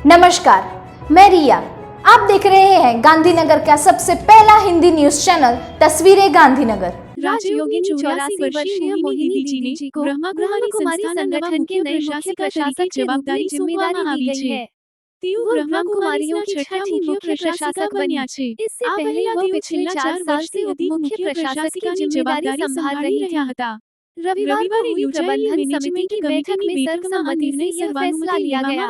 नमस्कार, मैं रिया। आप देख रहे हैं गांधीनगर का सबसे पहला हिंदी न्यूज चैनल तस्वीरें गांधीनगर। राजयोगिनी 84 वर्षीय मोहिनी दीदी जी को ब्रह्मा कुमारी संगठन के नए मुख्य प्रशासक के रूप में जिम्मेदारी दी गई है। તેઓ બ્રહ્મા કુમારીઓ की छठी मुख्य प्रशासक बनी છે। इससे पहले वो पिछले 4 साल से उप मुख्य प्रशासक की जिम्मेदारी संभाल रही थी। रविवार को हुई प्रबंधन समिति की बैठक में सर्वसम्मति से यह फैसला लिया गया।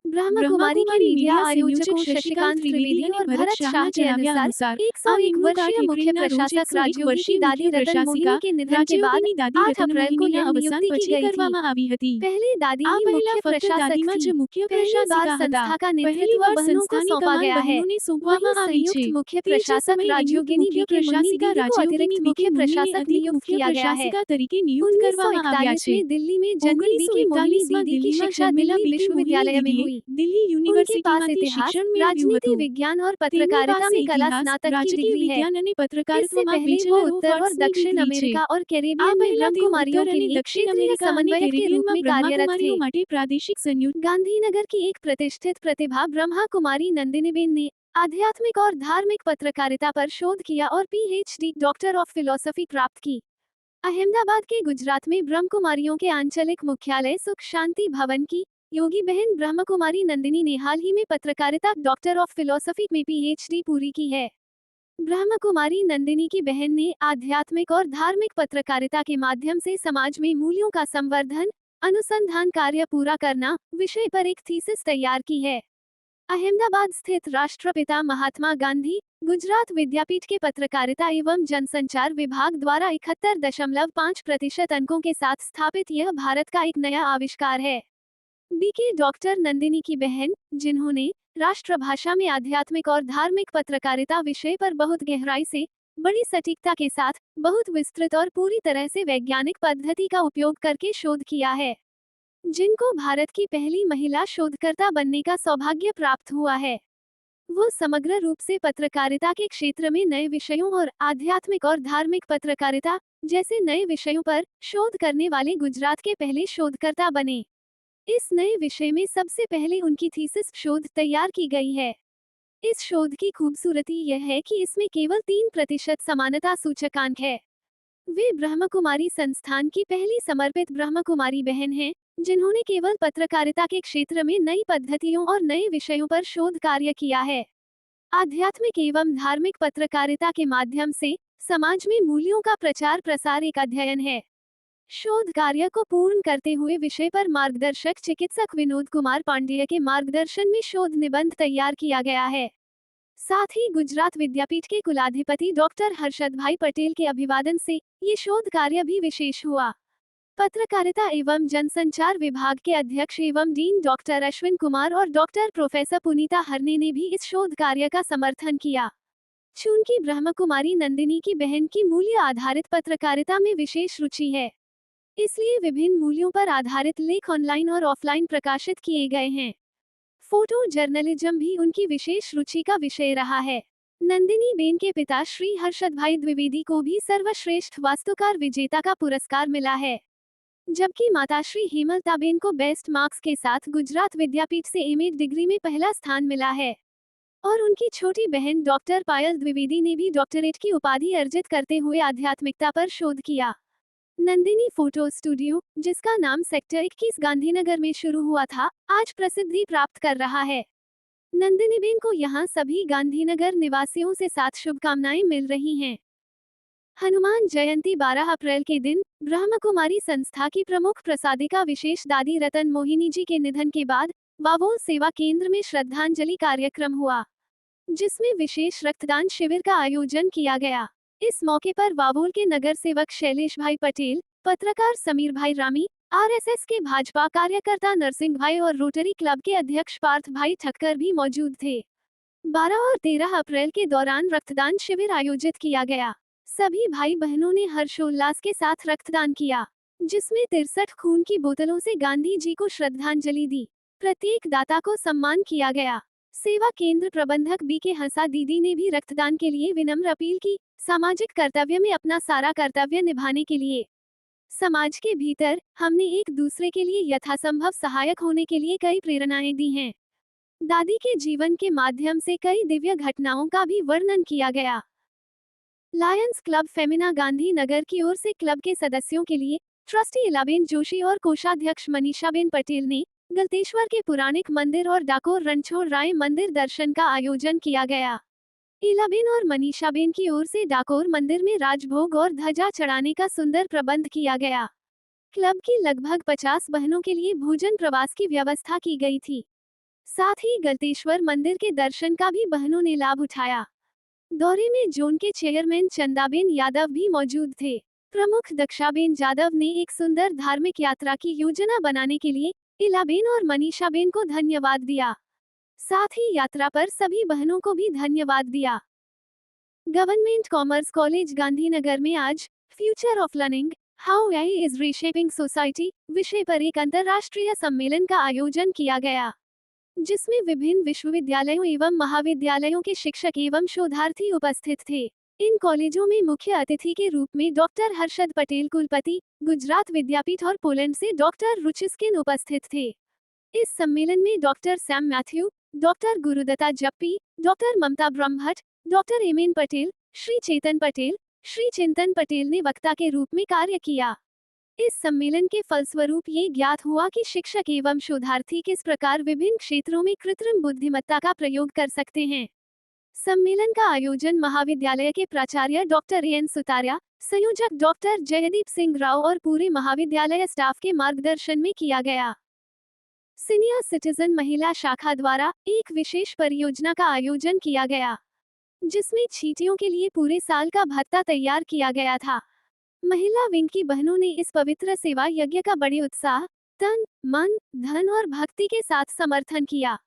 ब्रह्मा कुमारी के मीडिया आयोजकों शशिकांत त्रिवेदी और भरत शाह के अनुसार 101 वर्षीय मुख्य प्रशासक राजयोगिनी दादी रतन मोहिनी के निधन के बाद 8 अप्रैल को यह नियुक्ति की गई थी। पहले दादी ही मुख्य प्रशासक थी। पहली बार संस्था का नेतृत्व बहनों को सौंपा गया है। वहीं संयुक्त मुख्य प्रशासक राजयोगिनी दी के मोहिनी दीदी को अतिरिक्त मुख्य प्रशासक नियुक्त किया गया है। 1941 में दिल्ली में जन्मी दी की मोहिनी दीदी की शिक्षा दिल्ली विश्वविद्यालय में हुई। दिल्ली यूनिवर्सिटी पास इतिहास, राजनीति विज्ञान और पत्रकारिता में कला स्नातक की डिग्री है। इससे पहले वो उत्तर और दक्षिण अमेरिका और कैरेबियन में ब्रह्म कुमारियों के लिए क्षेत्रीय समन्वयक के रूप में कार्यरत थे। प्रादेशिक संयुक्त गांधीनगर की एक प्रतिष्ठित प्रतिभा ब्रह्मा कुमारी नंदिनीबेन ने आध्यात्मिक और धार्मिक पत्रकारिता पर शोध किया और पीएचडी डॉक्टर ऑफ फिलोसफी प्राप्त की। अहमदाबाद के गुजरात में ब्रह्म कुमारियों के आंचलिक मुख्यालय सुख शांति भवन की योगी बहन ब्रह्म कुमारी नंदिनी ने हाल ही में पत्रकारिता डॉक्टर ऑफ फिलोसफी में पीएचडी पूरी की है। ब्रह्म कुमारी नंदिनी की बहन ने आध्यात्मिक और धार्मिक पत्रकारिता के माध्यम से समाज में मूल्यों का संवर्धन, अनुसंधान कार्य पूरा करना विषय पर एक थीसिस तैयार की है। अहमदाबाद स्थित राष्ट्रपिता महात्मा गांधी गुजरात विद्यापीठ के पत्रकारिता एवं जनसंचार विभाग द्वारा 71.5% अंकों के साथ स्थापित यह भारत का एक नया आविष्कार है। बीके डॉक्टर नंदिनी की बहन, जिन्होंने राष्ट्रभाषा में आध्यात्मिक और धार्मिक पत्रकारिता विषय पर बहुत गहराई से, बड़ी सटीकता के साथ, बहुत विस्तृत और पूरी तरह से वैज्ञानिक पद्धति का उपयोग करके शोध किया है, जिनको भारत की पहली महिला शोधकर्ता बनने का सौभाग्य प्राप्त हुआ है। वो समग्र रूप से पत्रकारिता के क्षेत्र में नए विषयों और आध्यात्मिक और धार्मिक पत्रकारिता जैसे नए विषयों पर शोध करने वाले गुजरात के पहले शोधकर्ता बने। इस नए विषय में सबसे पहले उनकी थीसिस शोध तैयार की गई है। इस शोध की खूबसूरती यह है कि इसमें केवल 3% समानता सूचकांक है। वे ब्रह्म कुमारी संस्थान की पहली समर्पित ब्रह्म कुमारी बहन हैं, जिन्होंने केवल पत्रकारिता के क्षेत्र में नई पद्धतियों और नए विषयों पर शोध कार्य किया है। आध्यात्मिक एवं धार्मिक पत्रकारिता के माध्यम से समाज में मूल्यों का प्रचार प्रसार एक अध्ययन है। शोध कार्य को पूर्ण करते हुए विषय पर मार्गदर्शक चिकित्सक विनोद कुमार पांडेय के मार्गदर्शन में शोध निबंध तैयार किया गया है। साथ ही गुजरात विद्यापीठ के कुलाधिपति डॉक्टर हर्षद भाई पटेल के अभिवादन से ये शोध कार्य भी विशेष हुआ। पत्रकारिता एवं जनसंचार विभाग के अध्यक्ष एवं डीन डॉक्टर अश्विन कुमार और डॉक्टर प्रोफेसर पुनीता हरने ने भी इस शोध कार्य का समर्थन किया। चूंकि ब्रह्म कुमारी नंदिनी की बहन की मूल्य आधारित पत्रकारिता में विशेष रुचि है, इसलिए विभिन्न मूल्यों पर आधारित लेख ऑनलाइन और ऑफलाइन प्रकाशित किए गए हैं। फोटो जर्नलिज्म भी उनकी विशेष रुचि का विषय रहा है। नंदिनी बेन के पिता श्री हर्षद भाई द्विवेदी को भी सर्वश्रेष्ठ वास्तुकार विजेता का पुरस्कार मिला है, जबकि माताश्री हेमलताबेन को बेस्ट मार्क्स के साथ गुजरात विद्यापीठ से एमए डिग्री में पहला स्थान मिला है। और उनकी छोटी बहन डॉक्टर पायल द्विवेदी ने भी डॉक्टरेट की उपाधि अर्जित करते हुए आध्यात्मिकता पर शोध किया। नंदिनी फोटो स्टूडियो, जिसका नाम सेक्टर 21 गांधीनगर में शुरू हुआ था, आज प्रसिद्धि प्राप्त कर रहा है। नंदिनीबेन को यहाँ सभी गांधीनगर निवासियों से 7 शुभकामनाएं मिल रही हैं। हनुमान जयंती 12 अप्रैल के दिन ब्रह्म कुमारी संस्था की प्रमुख प्रसादिका विशेष दादी रतन मोहिनी जी के निधन के बाद वावोल सेवा केंद्र में श्रद्धांजलि कार्यक्रम हुआ, जिसमें विशेष रक्तदान शिविर का आयोजन किया गया। इस मौके पर वावोल के नगर सेवक शैलेश भाई पटेल, पत्रकार समीर भाई रामी, आरएसएस के भाजपा कार्यकर्ता नरसिंह भाई और रोटरी क्लब के अध्यक्ष पार्थ भाई ठक्कर भी मौजूद थे। 12 और 13 अप्रैल के दौरान रक्तदान शिविर आयोजित किया गया। सभी भाई बहनों ने हर्षोल्लास के साथ रक्तदान किया, जिसमें 63 खून की बोतलों से गांधी जी को श्रद्धांजलि दी। प्रत्येक दाता को सम्मान किया गया। सेवा केंद्र प्रबंधक बीके हंसा दीदी ने भी रक्तदान के लिए विनम्र अपील की, सामाजिक कर्तव्य में अपना सारा कर्तव्य निभाने के लिए। समाज के भीतर हमने एक दूसरे के लिए यथासंभव सहायक होने के लिए कई प्रेरणाएं दी हैं। दादी के जीवन के माध्यम से कई दिव्य घटनाओं का भी वर्णन किया गया। लायंस क्लब फेमिना गांधीनगर की ओर से क्लब के सदस्यों के लिए ट्रस्टी इलाबेन जोशी और कोषाध्यक्ष मनीषाबेन पटेल ने गलतेश्वर के पुराणिक मंदिर और डाकोर रणछोड़ राय मंदिर दर्शन का आयोजन किया गया। इलाबेन और मनीषाबेन की ओर से डाकोर मंदिर में राजभोग और ध्वजा चढ़ाने का सुंदर प्रबंध किया गया। क्लब की लगभग 50 बहनों के लिए भोजन प्रवास की व्यवस्था की गई थी। साथ ही गलतेश्वर मंदिर के दर्शन का भी बहनों ने लाभ उठाया। दौरे में जोन के चेयरमैन चंदाबेन यादव भी मौजूद थे। प्रमुख दक्षाबेन यादव ने एक सुंदर धार्मिक यात्रा की योजना बनाने के लिए इलाबेन और मनीषाबेन को धन्यवाद दिया। साथ ही यात्रा पर सभी बहनों को भी धन्यवाद दिया। गवर्नमेंट कॉमर्स कॉलेज गांधीनगर में आज future of learning how AI is reshaping society विषय पर एक अंतर्राष्ट्रीय सम्मेलन का आयोजन किया गया, जिसमें विभिन्न विश्वविद्यालयों एवं महाविद्यालयों के शिक्षक एवं शोधार्थी उपस्थित थे। इन कॉलेजों में मुख्य अतिथि के रूप में डॉक्टर हर्षद पटेल कुलपति, गुजरात विद्यापीठ और पोलैंड से डॉक्टर रुचिस्किन उपस्थित थे। इस सम्मेलन में doctor Sam Matthew, doctor Gurudatta Jappi, doctor Mamta Brahmbhatt, doctor एमेन पटेल, श्री चेतन पटेल, श्री चिंतन पटेल ने वक्ता के रूप में कार्य किया। इस सम्मेलन के फलस्वरूप ये ज्ञात हुआ कि शिक्षक एवं शोधार्थी किस प्रकार विभिन्न क्षेत्रों में कृत्रिम बुद्धिमत्ता का प्रयोग कर सकते हैं। सम्मेलन का आयोजन महाविद्यालय के प्राचार्य डॉक्टर एन सुतारिया, संयोजक डॉक्टर जयदीप सिंह राव और पूरे महाविद्यालय स्टाफ के मार्गदर्शन में किया गया। सीनियर सिटीजन महिला शाखा द्वारा एक विशेष परियोजना का आयोजन किया गया, जिसमें छीटियों के लिए पूरे साल का भत्ता तैयार किया गया था। महिला विंग की बहनों ने इस पवित्र सेवा यज्ञ का बड़े उत्साह, तन, मन, धन और भक्ति के साथ समर्थन किया।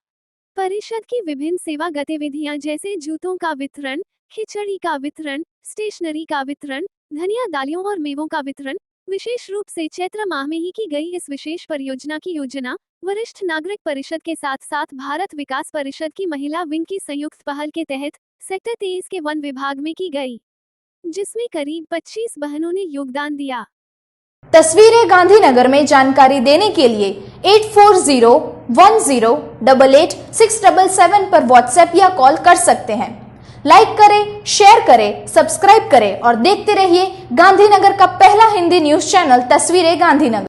परिषद की विभिन्न सेवा गतिविधियां जैसे जूतों का वितरण, खिचड़ी का वितरण, स्टेशनरी का वितरण, धनिया दालों और मेवों का वितरण विशेष रूप से चैत्र माह में ही की गई। इस विशेष परियोजना की योजना वरिष्ठ नागरिक परिषद के साथ साथ भारत विकास परिषद की महिला विंग की संयुक्त पहल के तहत सेक्टर 23 के वन विभाग में की गई, जिसमें करीब 25 बहनों ने योगदान दिया। तस्वीरें गांधीनगर में जानकारी देने के लिए 8401088677 पर व्हाट्सएप या कॉल कर सकते हैं। लाइक करें, शेयर करें, सब्सक्राइब करें और देखते रहिए गांधीनगर का पहला हिंदी न्यूज चैनल तस्वीरें गांधीनगर।